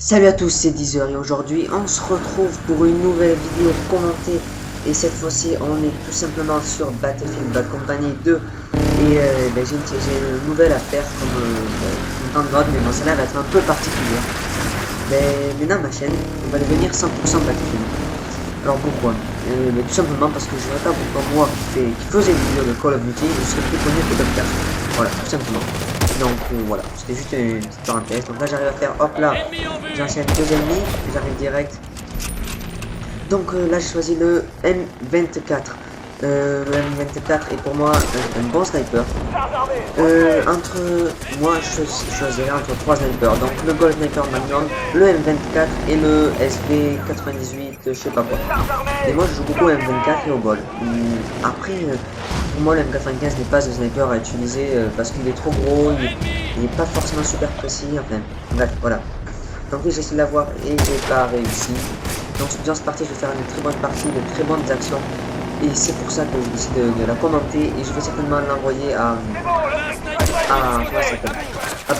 Salut à tous, c'est Deezer et aujourd'hui on se retrouve pour une nouvelle vidéo commentée et cette fois-ci on est tout simplement sur Battlefield Bad Company 2 et j'ai une nouvelle à faire comme une grande mode, mais bon celle-là va être un peu particulière. Mais dans ma chaîne on va devenir 100% Battlefield. Alors pourquoi tout simplement parce que je ne pas pourquoi moi qui faisais des vidéos de Call of Duty je serais plus connu que Docteur. Voilà, tout simplement. Donc voilà, c'était juste une petite parenthèse. Donc là j'arrive à faire, hop là, j'enchaîne deux ennemis, j'arrive direct. Donc là j'ai choisi le M24. Le M24 est pour moi un bon sniper. Entre moi je choisirais entre trois snipers. Donc le Gold Sniper Magnum, le M24 et le SB98, je sais pas quoi. Et moi je joue beaucoup au M24 et au Gold. Après pour moi le M95 n'est pas un sniper à utiliser parce qu'il est trop gros, il n'est pas forcément super précis, enfin bref voilà. Donc oui, j'ai essayé de l'avoir et j'ai pas réussi. Donc dans cette partie je vais faire une très bonne partie, de très bonnes actions. Et c'est pour ça que je décide de la commenter et je vais certainement l'envoyer à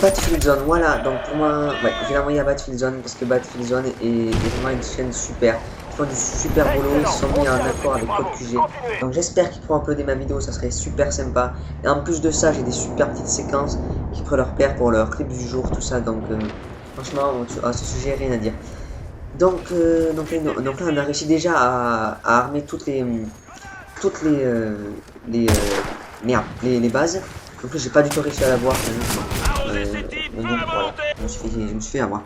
Battlefield Zone. Voilà, donc pour moi, ouais, je vais l'envoyer à Battlefield Zone parce que Battlefield Zone est vraiment une chaîne super. Ils font du super boulot, ils sont mis en accord avec Code QG. Donc j'espère qu'ils pourront uploader ma vidéo, ça serait super sympa. Et en plus de ça, j'ai des super petites séquences qui pourraient leur plaire pour leur clip du jour, tout ça. Donc franchement, à ce sujet, rien à dire. Donc là, on a réussi déjà à armer toutes les bases. Donc là, j'ai pas du tout réussi à l'avoir. Donc voilà, je me suis fait avoir.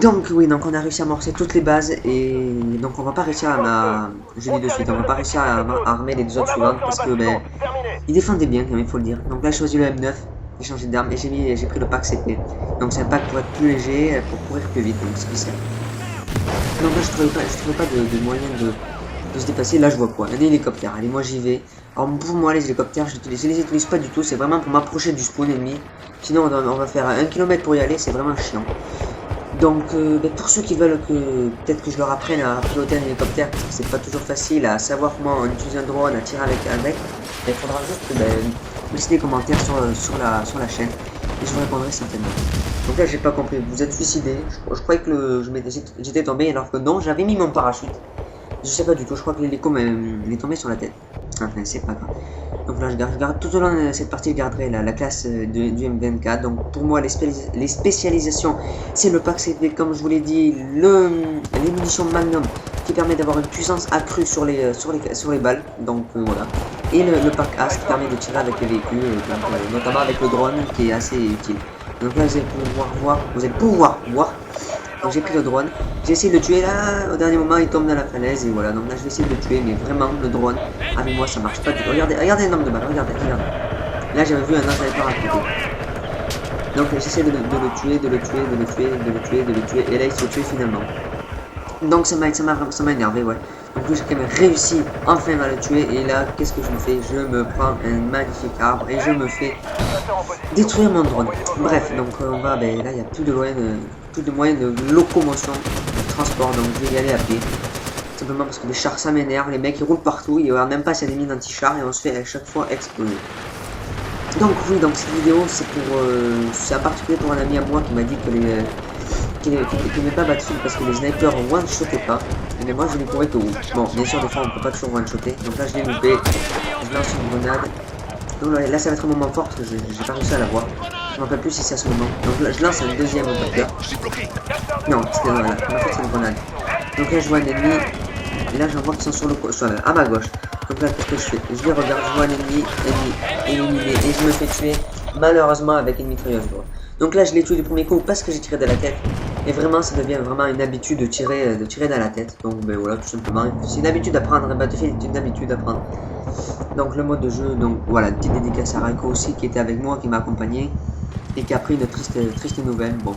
Donc oui, donc on a réussi à amorcer toutes les bases et donc on va pas réussir à je dis de suite, on va pas réussir à armer les deux autres suivantes parce que ils défendaient bien quand même, il faut le dire. Donc là j'ai choisi le M9, j'ai changé d'arme et j'ai pris le pack CP. Donc c'est un pack pour être plus léger, pour courir plus vite, donc c'est spécial. Donc là je trouvais pas de moyen de se déplacer. Là je vois quoi, un hélicoptère, allez moi j'y vais. Alors pour moi les hélicoptères je les utilise pas du tout, c'est vraiment pour m'approcher du spawn ennemi. Sinon on va faire 1 km pour y aller, c'est vraiment chiant. Donc pour ceux qui veulent que peut-être que je leur apprenne à piloter un hélicoptère, parce que c'est pas toujours facile à savoir comment utiliser un drone, à tirer avec, il faudra juste me laisser des commentaires sur la chaîne et je vous répondrai certainement. Donc là j'ai pas compris, vous êtes suicidé, je croyais que j'étais tombé alors que non, j'avais mis mon parachute. Je sais pas du tout, je crois que l'hélico est tombé sur la tête. Enfin c'est pas grave. Donc là je garde tout au long de cette partie, je garderai la classe du M24. Donc pour moi les spécialisations, c'est le pack CP comme je vous l'ai dit, les munitions Magnum qui permet d'avoir une puissance accrue sur les balles. Donc voilà. Et le pack AS qui permet de tirer avec les véhicules, notamment avec le drone qui est assez utile. Donc là vous allez pouvoir voir. Donc j'ai pris le drone, j'ai essayé de le tuer là, au dernier moment il tombe dans la falaise et voilà, donc là je vais essayer de le tuer, mais vraiment le drone, avec moi ça marche pas du tout. Regardez le nombre de balles, regardez. Là j'avais vu un sniper à côté. Donc j'essaie de le tuer, et là il se tue finalement. Donc ça m'a énervé, ouais. Donc j'ai quand même réussi enfin à le tuer et là qu'est-ce que je me fais? Je me prends un magnifique arbre et je me fais détruire mon drone. Bref, donc on va, là il n'y a plus de moyens de locomotion, de transport, donc je vais y aller à pied. Simplement parce que les chars ça m'énerve, les mecs ils roulent partout, ils regardent même pas s'il y a des mines anti-chars et on se fait à chaque fois exploser. Donc oui, donc cette vidéo c'est en particulier pour un ami à moi qui m'a dit que qui n'aimait pas Battlefield parce que les snipers one-shotaient pas. Mais moi je lui prouvé que oui. Bon, bien sûr des fois on peut pas toujours one-shotter, donc là je l'ai loupé, je lance une grenade. Donc là ça va être un moment fort parce que j'ai pas réussi à l'avoir. Je me rappelle plus si c'est à ce moment. Donc là je lance un deuxième hélicoptère. Non, c'était voilà, en fait c'est une grenade. Donc là je vois un ennemi. Et là j'en vois qui sont à ma gauche. Donc là qu'est-ce que je fais? Je les regarde, je vois un ennemi éliminé et je me fais tuer malheureusement avec une mitrailleuse. Donc là je l'ai tué du premier coup parce que j'ai tiré de la tête. Et vraiment ça devient vraiment une habitude de tirer dans la tête. Donc voilà tout simplement. C'est une habitude à prendre. Battlefield est une habitude à prendre. Donc le mode de jeu, donc voilà, petite dédicace à Raiko aussi qui était avec moi, qui m'a accompagné et qui a pris une triste nouvelle. Bon,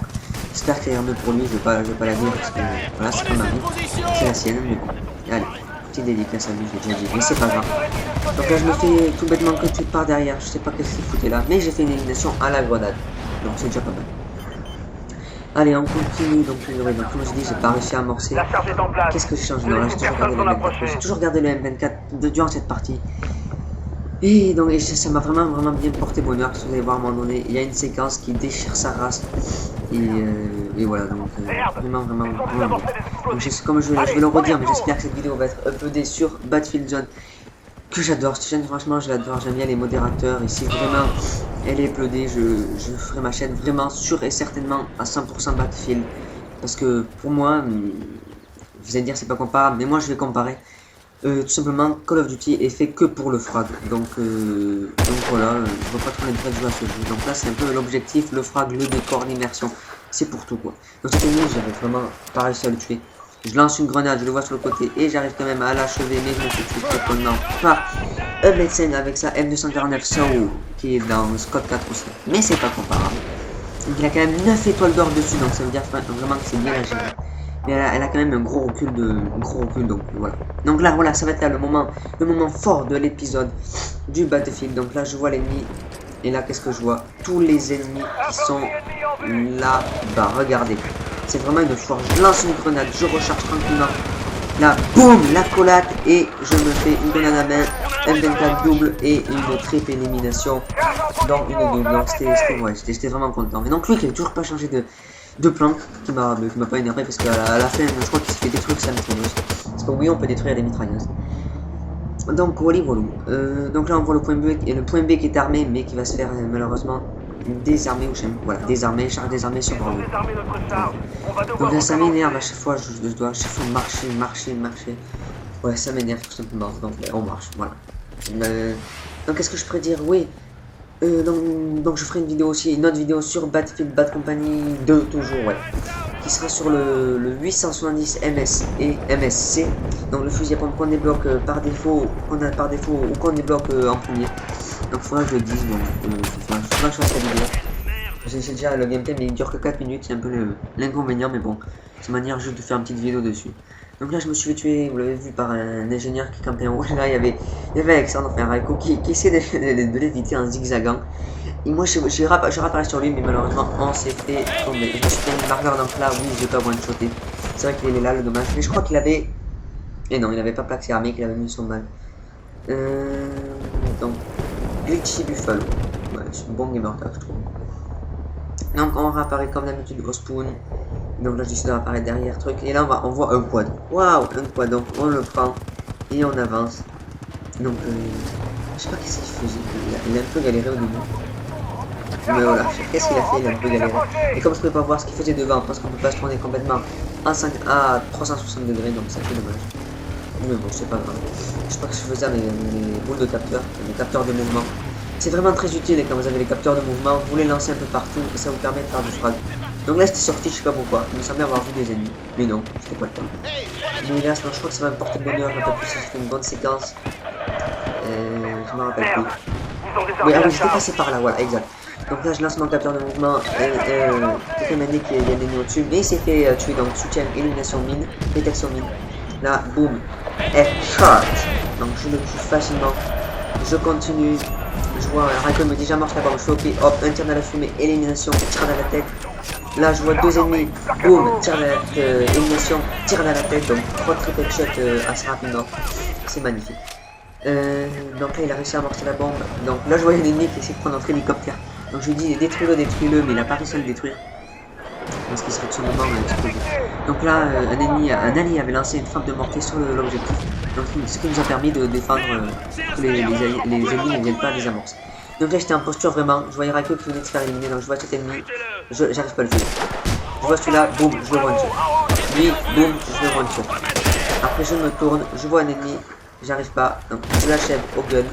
j'espère qu'elle est mieux pour lui, je vais pas la dire parce que voilà, c'est pas ma vie, c'est la sienne, mais bon, allez, petite dédicace à lui, j'ai déjà dit, mais c'est pas grave. Donc là je me fais tout bêtement que tu par derrière, je sais pas qu'est-ce qu'il foutait là, mais j'ai fait une élimination à la grenade, donc c'est déjà pas mal. Allez, on continue, donc comme je dis, j'ai pas réussi à amorcer. Qu'est-ce que je change? Non, là j'ai toujours gardé le M24 durant cette partie. Et donc ça m'a vraiment bien porté bonheur, parce que vous allez voir à un moment donné, il y a une séquence qui déchire sa race. Et voilà, donc vraiment bien. Donc, comme je vais le redire, mais j'espère que cette vidéo va être uploadée sur Battlefield Zone, que j'adore. Cette chaîne, franchement, je l'adore. J'aime bien les modérateurs. Et si vraiment elle est uploadée, je ferai ma chaîne vraiment sûre et certainement à 100% Battlefield. Parce que pour moi, vous allez dire c'est pas comparable, mais moi je vais comparer. Tout simplement, Call of Duty est fait que pour le frag. Donc voilà, je vois pas trop l'intérêt de jouer à ce jeu. Donc là, c'est un peu l'objectif, le frag, le décor, l'immersion. C'est pour tout quoi. Donc cet ennemi, j'avais vraiment pas réussi à le tuer. Je lance une grenade, je le vois sur le côté et j'arrive quand même à l'achever, mais je me fais tuer totalement par un médecin avec sa M249 SAO qui est dans Scott 4 aussi. Mais c'est pas comparable. Donc il a quand même 9 étoiles d'or dessus, donc ça veut dire vraiment que c'est bien à gérer. Mais elle a quand même un gros recul donc voilà. Donc là voilà, ça va être là le moment fort de l'épisode du Battlefield. Donc là je vois l'ennemi et là qu'est-ce que je vois? Tous les ennemis qui sont là-bas, regardez. C'est vraiment une force. Je lance une grenade, je recharge tranquillement. Là, boum, la collate et je me fais une grenade à main, M24 double et une triple élimination dans une double. Donc j'étais vraiment content. Mais donc lui qui n'a toujours pas changé de plan, qui m'a pas énervé parce qu'à la fin, je crois qu'il s'est fait détruire sa mitrailleuse. Parce que oui, on peut détruire les mitrailleuses. Donc voilà. Donc là on voit le point B qui est armé mais qui va se faire malheureusement désarmer voilà, désarmer, charge désarmée sur Bravo. Donc là ça m'énerve à chaque fois, je dois à chaque fois marcher. Ouais, ça m'énerve tout simplement. Donc on marche, voilà. Donc qu'est-ce que je pourrais dire? Oui. Donc je ferai une autre vidéo sur Battlefield Bad Company 2 toujours, ouais, qui sera sur le 870 MS et MSC, donc le fusil à pompe qu'on débloque par défaut, ou qu'on débloque en premier. Donc faudra que je le dise, faudra que je fasse la vidéo. J'ai déjà le gameplay mais il dure que 4 minutes, c'est un peu l'inconvénient, mais bon, c'est manière juste de faire une petite vidéo dessus. Donc là je me suis fait tuer, vous l'avez vu, par un ingénieur qui campait en haut. Là il y avait Alexandre, enfin Raiko, qui essaie de l'éviter en zigzagant. Et moi je rappelais sur lui, mais malheureusement on s'est fait tomber. Je me suis fait une marqueur, donc là oui je vais pas one-shotter. C'est vrai qu'il est là le dommage, mais je crois qu'il avait... Et non, il avait pas plaque céramique, il avait mis son balle. Donc Glitchy Buffalo, ouais, c'est un bon gamer tag je trouve. Donc on réapparaît comme d'habitude au spawn. Donc là je décide de réapparaître derrière truc. Et là on voit un quad. Waouh, un quad. Donc on le prend et on avance. Donc je sais pas qu'est-ce qu'il faisait. Il a un peu galéré au début. Mais voilà, qu'est-ce qu'il a fait? Il a un peu galéré. Et comme je pouvais pas voir ce qu'il faisait devant, parce qu'on peut pas se tourner complètement à 360 degrés, donc c'est un peu dommage. Mais bon, c'est pas grave. Je sais pas ce que je faisais avec les boules de capteurs, les capteurs de mouvement. C'est vraiment très utile quand vous avez les capteurs de mouvement, vous les lancez un peu partout et ça vous permet de faire du frag. Donc là j'étais sorti, je sais pas pourquoi, il me semblait avoir vu des ennemis, mais non, c'était pas le cas. Mais là, je crois que ça va me porter bonheur, je rappelle plus si c'était une bonne séquence. Je me rappelle plus. Oui, ah oui, j'étais passé par là, voilà, exact. Donc là je lance mon capteur de mouvement quelqu'un m'a dit qu'il y a un ennemi au-dessus, mais il s'est fait tuer, donc soutien, élimination mine, détection mine. Là, boum, headshot. Donc je le tue facilement, je continue. Je vois Raiko me dit j'amorce la bombe, je fais OP, hop, un tir dans la fumée, élimination, tir dans la tête. Là je vois deux ennemis, boum, tir dans la tête, élimination, tir dans la tête, donc 3 triple headshots assez rapidement. C'est magnifique. Donc là il a réussi à amorcer la bombe. Donc là je vois un ennemi qui essaie de prendre notre hélicoptère. Donc je lui dis détruis-le, mais il a pas réussi à le détruire. Parce qu'il serait tout simplement explosé. Donc là un allié avait lancé une frappe de mortier sur l'objectif. Donc ce qui nous a permis de défendre que les ennemis ne viennent pas les amorcer. Donc là j'étais en posture vraiment, je voyais Raiko qui venait de se faire éliminer, donc je vois cet ennemi, j'arrive pas à le tuer. Je vois celui-là, boum, je le one-shot. Lui, boum, je le one-shot. Après je me tourne, je vois un ennemi, j'arrive pas, donc je l'achève au gun.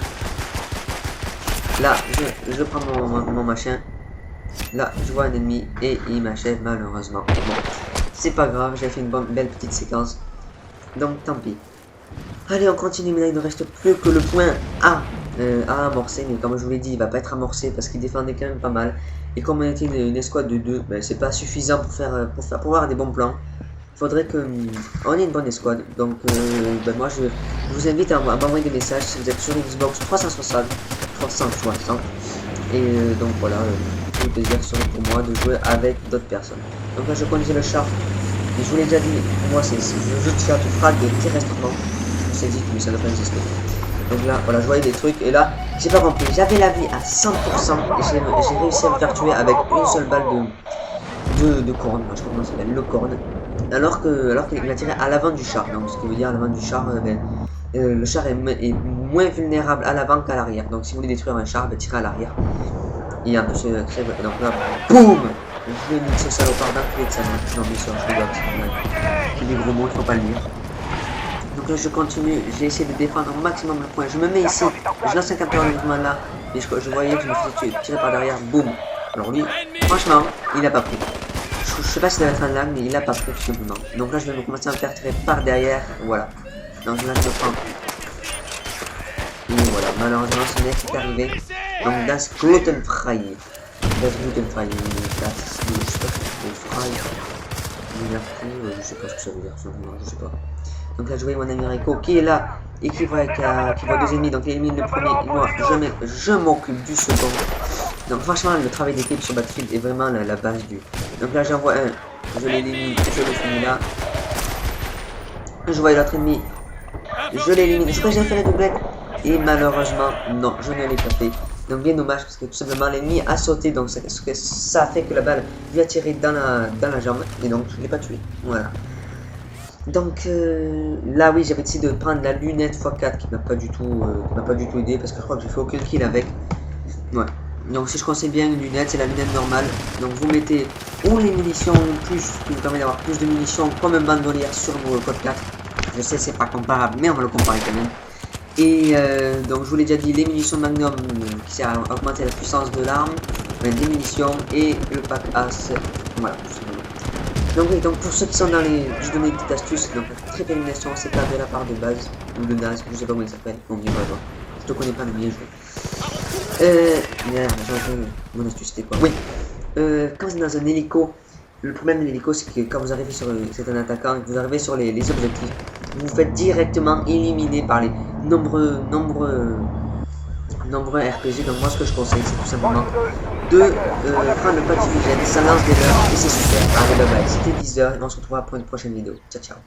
Là je prends mon machin. Là je vois un ennemi et il m'achève malheureusement. Bon, c'est pas grave, j'ai fait une belle petite séquence. Donc tant pis. Allez on continue, mais là il ne reste plus que le point A à amorcer. Mais comme je vous l'ai dit, il va pas être amorcé parce qu'il défendait quand même pas mal. Et comme on était une escouade de 2, ben, c'est pas suffisant pour avoir des bons plans. Il faudrait qu'on ait une bonne escouade. Donc ben, moi je vous invite à m'envoyer des messages si vous êtes sur Xbox 360. Et donc voilà, tout le plaisir serait pour moi de jouer avec d'autres personnes. Donc là je conduisais le char. Et je vous l'ai déjà dit, pour moi c'est juste faire du frag terrestrement. C'est dit mais ça doit pas exister. Donc là voilà, je voyais des trucs et là j'ai pas compris, j'avais la vie à 100% et j'ai réussi à me faire tuer avec une seule balle de de corne, je crois comment ça s'appelle, le corne, alors qu'il a tiré à l'avant du char. Donc ce qui veut dire à l'avant du char, le char est moins vulnérable à l'avant qu'à l'arrière. Donc si vous voulez détruire un char, tirez à l'arrière. Et un peu c'est très vrai. Donc là, boum, je vais niquer ce salopard d'enculé de sa main. Non bien sûr, je rigole, c'est des gros mots, il faut pas le dire. Donc là je continue, j'ai essayé de défendre au maximum le point. Je me mets ici, je lance un capteur de mouvement là, et je voyais que je me faisais tirer par derrière, boum. Alors lui, franchement, il a pas pris. Je sais pas s'il avait un lag, mais il a pas pris tout simplement. Donc là je vais commencer à me faire tirer par derrière, voilà. Donc là je me prends. Et voilà, malheureusement ce mec est arrivé. Donc das Glutenfrei. Das Glutenfrei. Das, je sais pas ce que c'est, je sais pas ce que ça veut dire, simplement, je sais pas. Donc là je vois mon ami Rico qui est là et qui voit deux ennemis, donc il élimine le premier, et moi je m'occupe du second. Donc franchement le travail d'équipe sur Battlefield est vraiment la base du. Donc là j'en vois un, je l'élimine, je le finis là. Je vois l'autre ennemi, je l'élimine, je crois que j'ai fait la doublette. Et malheureusement non, je ne l'ai pas fait. Donc bien dommage parce que tout simplement l'ennemi a sauté, donc ça a fait que la balle lui a tiré dans la jambe et donc je ne l'ai pas tué. Voilà. Donc là oui j'avais décidé de prendre la lunette x4 qui m'a pas du tout aidé parce que je crois que j'ai fait aucun kill avec. Ouais. Donc si je conseille bien une lunette, c'est la lunette normale. Donc vous mettez ou les munitions plus qui vous permet d'avoir plus de munitions comme un bandolière sur vos code 4. Je sais c'est pas comparable mais on va le comparer quand même. Et donc je vous l'ai déjà dit, les munitions Magnum qui sert à augmenter la puissance de l'arme, des munitions et le pack As, voilà tout simplement. Donc oui, donc pour ceux qui sont dans les... Je donne une petite astuce, donc la trépignation c'est pas de la part de base, ou de Naz, je sais pas comment il s'appelle, bon bien voilà, je te connais pas mais bien joué. Merde, j'ai mon astuce c'était quoi? Oui, quand vous êtes dans un hélico, le problème de l'hélico c'est que quand vous arrivez sur... c'est un attaquant, et que vous arrivez sur les objectifs, vous vous faites directement éliminer par les nombreux RPG. Donc moi ce que je conseille c'est tout simplement de prendre le pack d'hygiène, ça lance des leurs et c'est super. Allez bye bye, c'était 10h et on se retrouvera pour une prochaine vidéo. Ciao ciao.